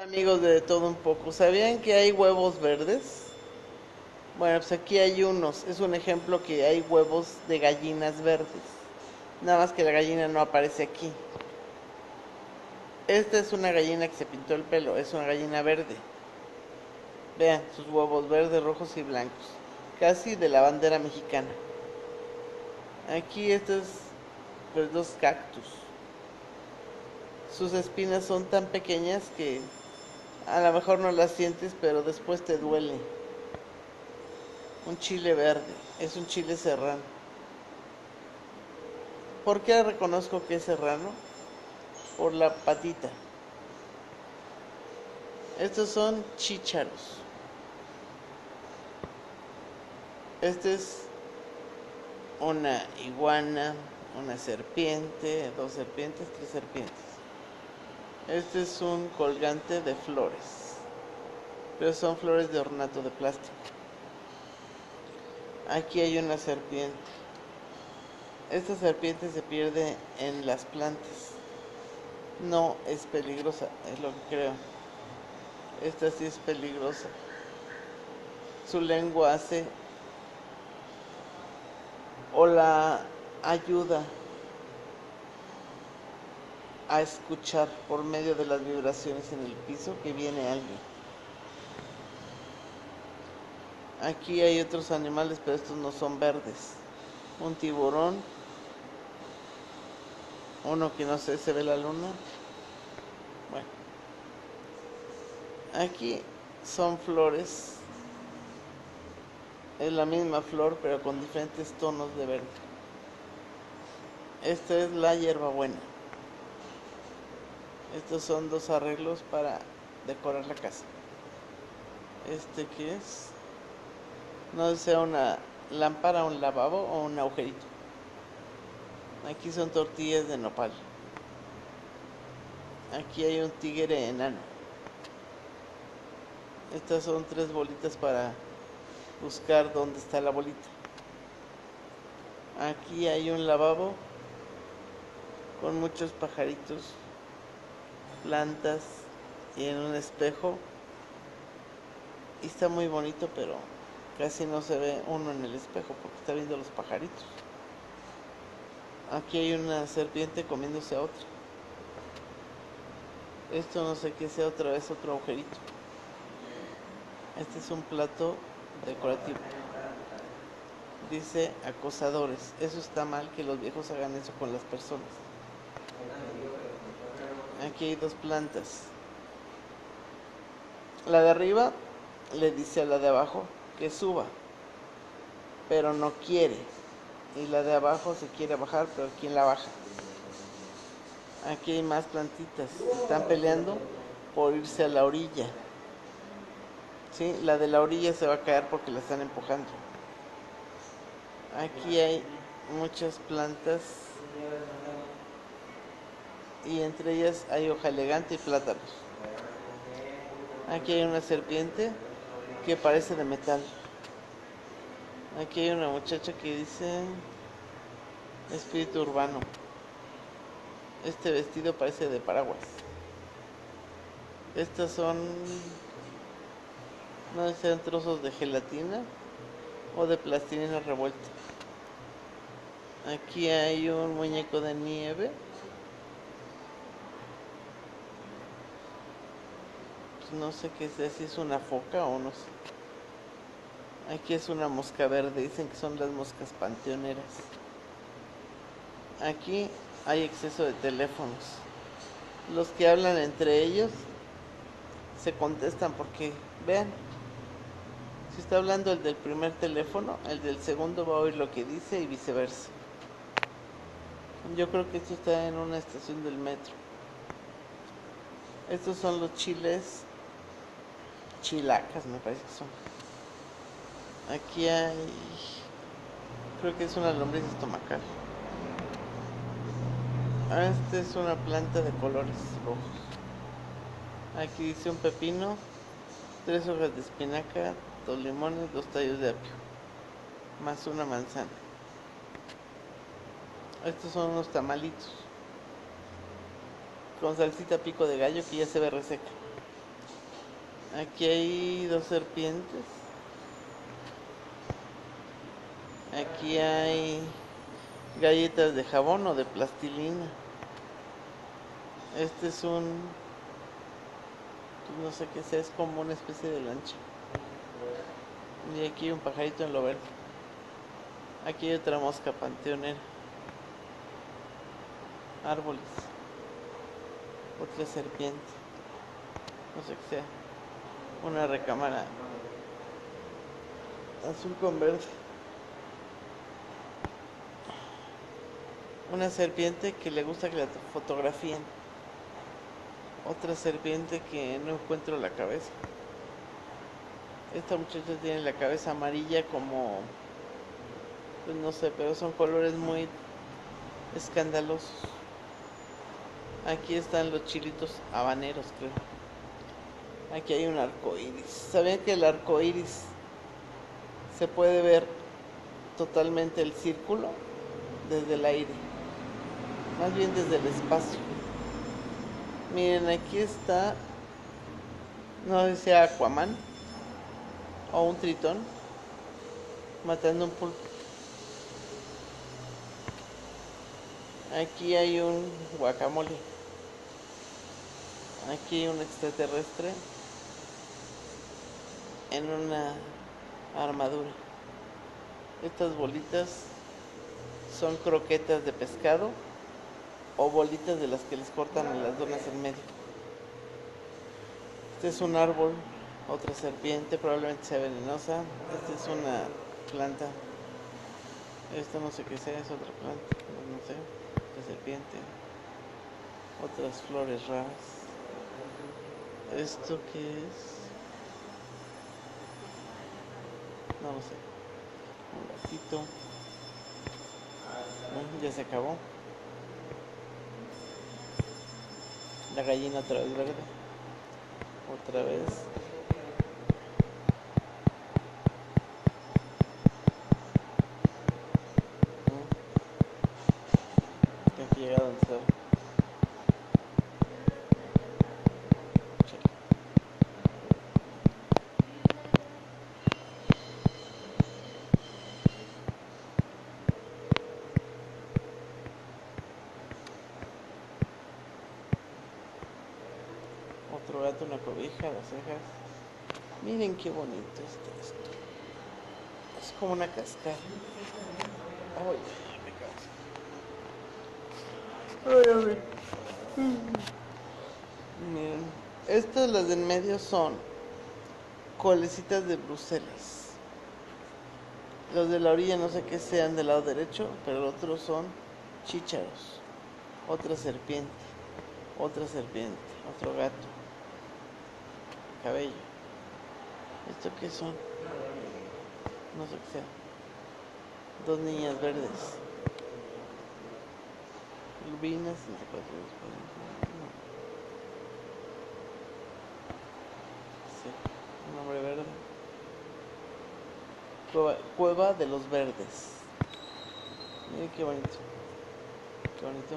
Amigos de todo un poco, ¿sabían que hay huevos verdes? Bueno, pues aquí hay unos. Es un ejemplo que hay huevos de gallinas verdes. Nada más que la gallina no aparece aquí. Esta es una gallina que se pintó el pelo, es una gallina verde. Vean, sus huevos verdes, rojos y blancos. Casi de la bandera mexicana. Aquí estos, pues dos cactus. Sus espinas son tan pequeñas que a lo mejor no las sientes, pero después te duele. Un chile verde, es un chile serrano. ¿Por qué reconozco que es serrano? Por la patita. Estos son chícharos. Este es una iguana, una serpiente, dos serpientes, tres serpientes. Este es un colgante de flores, pero son flores de ornato de plástico. Aquí hay una serpiente. Esta serpiente se pierde en las plantas. No es peligrosa, es lo que creo. Esta sí es peligrosa. Su lengua hace o la ayuda a escuchar por medio de las vibraciones en el piso que viene alguien. Aquí hay otros animales, pero estos no son verdes. Un tiburón, uno que no sé, se ve la luna. Bueno, aquí son flores, es la misma flor, pero con diferentes tonos de verde. Esta es la hierbabuena. Estos son dos arreglos para decorar la casa. ¿Este qué es? No sé, sea una lámpara, un lavabo o un agujerito. Aquí son tortillas de nopal. Aquí hay un tigre enano. Estas son tres bolitas para buscar dónde está la bolita. Aquí hay un lavabo con muchos pajaritos, plantas y en un espejo. Y está muy bonito, pero casi no se ve uno en el espejo porque está viendo los pajaritos. Aquí hay una serpiente comiéndose a otra. Esto no sé qué sea, otra vez otro agujerito. Este es un plato decorativo. Dice acosadores. Eso está mal que los viejos hagan eso con las personas. Aquí hay dos plantas. La de arriba le dice a la de abajo que suba, pero no quiere. Y la de abajo se quiere bajar, pero ¿quién la baja? Aquí hay más plantitas. Están peleando por irse a la orilla. ¿Sí? La de la orilla se va a caer porque la están empujando. Aquí hay muchas plantas y entre ellas hay hoja elegante y plátanos. Aquí hay una serpiente que parece de metal. Aquí hay una muchacha que dice espíritu urbano. Este vestido parece de paraguas. Estas son, no sé, sean trozos de gelatina o de plastilina revuelta. Aquí hay un muñeco de nieve. Pues no sé qué es, si es una foca o no sé. Aquí es una mosca verde, dicen que son las moscas panteoneras. Aquí hay exceso de teléfonos. Los que hablan entre ellos se contestan porque, vean, si está hablando el del primer teléfono, el del segundo va a oír lo que dice y viceversa. Yo creo que esto está en una estación del metro. Estos son los chiles chilacas, me parece que son. Aquí hay, creo que es una lombriz estomacal. Esta es una planta de colores rojos. Aquí dice un pepino, tres hojas de espinaca, dos limones, dos tallos de apio, más una manzana. Estos son unos tamalitos con salsita pico de gallo que ya se ve reseca. Aquí hay dos serpientes. Aquí hay galletas de jabón o de plastilina. Este es un, pues no sé qué sea, es como una especie de lancha. Y aquí hay un pajarito en lo verde. Aquí hay otra mosca panteonera. Árboles. Otra serpiente. No sé qué sea. Una recámara azul con verde. Una serpiente que le gusta que la fotografíen. Otra serpiente que no encuentro la cabeza. Esta muchacha tiene la cabeza amarilla como, pues no sé, pero son colores muy escandalosos. Aquí están los chilitos habaneros, creo. Aquí hay un arco iris. ¿Sabían que el arco iris se puede ver totalmente el círculo desde el aire? Más bien desde el espacio. Miren, aquí está, no sé si sea Aquaman o un tritón matando un pulpo. Aquí hay un guacamole. Aquí hay un extraterrestre en una armadura. Estas bolitas son croquetas de pescado o bolitas de las que les cortan en las donas en medio. Este es un árbol, otra serpiente, probablemente sea venenosa. Esta es una planta. Esta no sé qué sea, es otra planta, no sé, otra serpiente. Otras flores raras. ¿Esto qué es? No lo sé. Un gatito. Ya se acabó. La gallina otra vez verde. Otra vez. Tengo que llegar a donde está. Otro gato, una cobija, las cejas. Miren qué bonito está esto. Es como una cascada. Ay, me canso. Ay, miren, estas las de en medio son colecitas de Bruselas. Los de la orilla no sé qué sean del lado derecho, pero los otros son chícharos. Otra serpiente, otro gato, cabello. ¿Esto qué son? No sé qué sea. Dos niñas verdes. Lubinas, no sé cuál es. No. Sí, un hombre verde. Cueva de los verdes. Miren qué bonito. Qué bonito.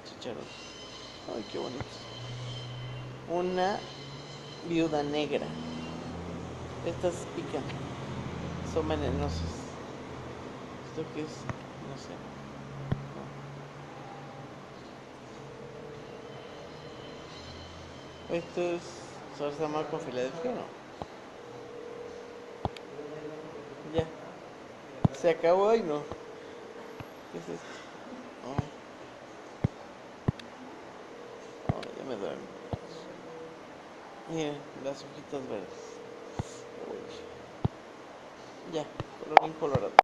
Chicharos. Ay, qué bonito. Una viuda negra. Estas pican. Son venenosos. ¿Esto qué es? No sé. No. Esto es zarzamora con Filadelfia, ¿no? Ya. Se acabó y no. ¿Qué es esto? Oh, ya me duele. Miren, las hojitas verdes. Uy. Ya, colorín colorado.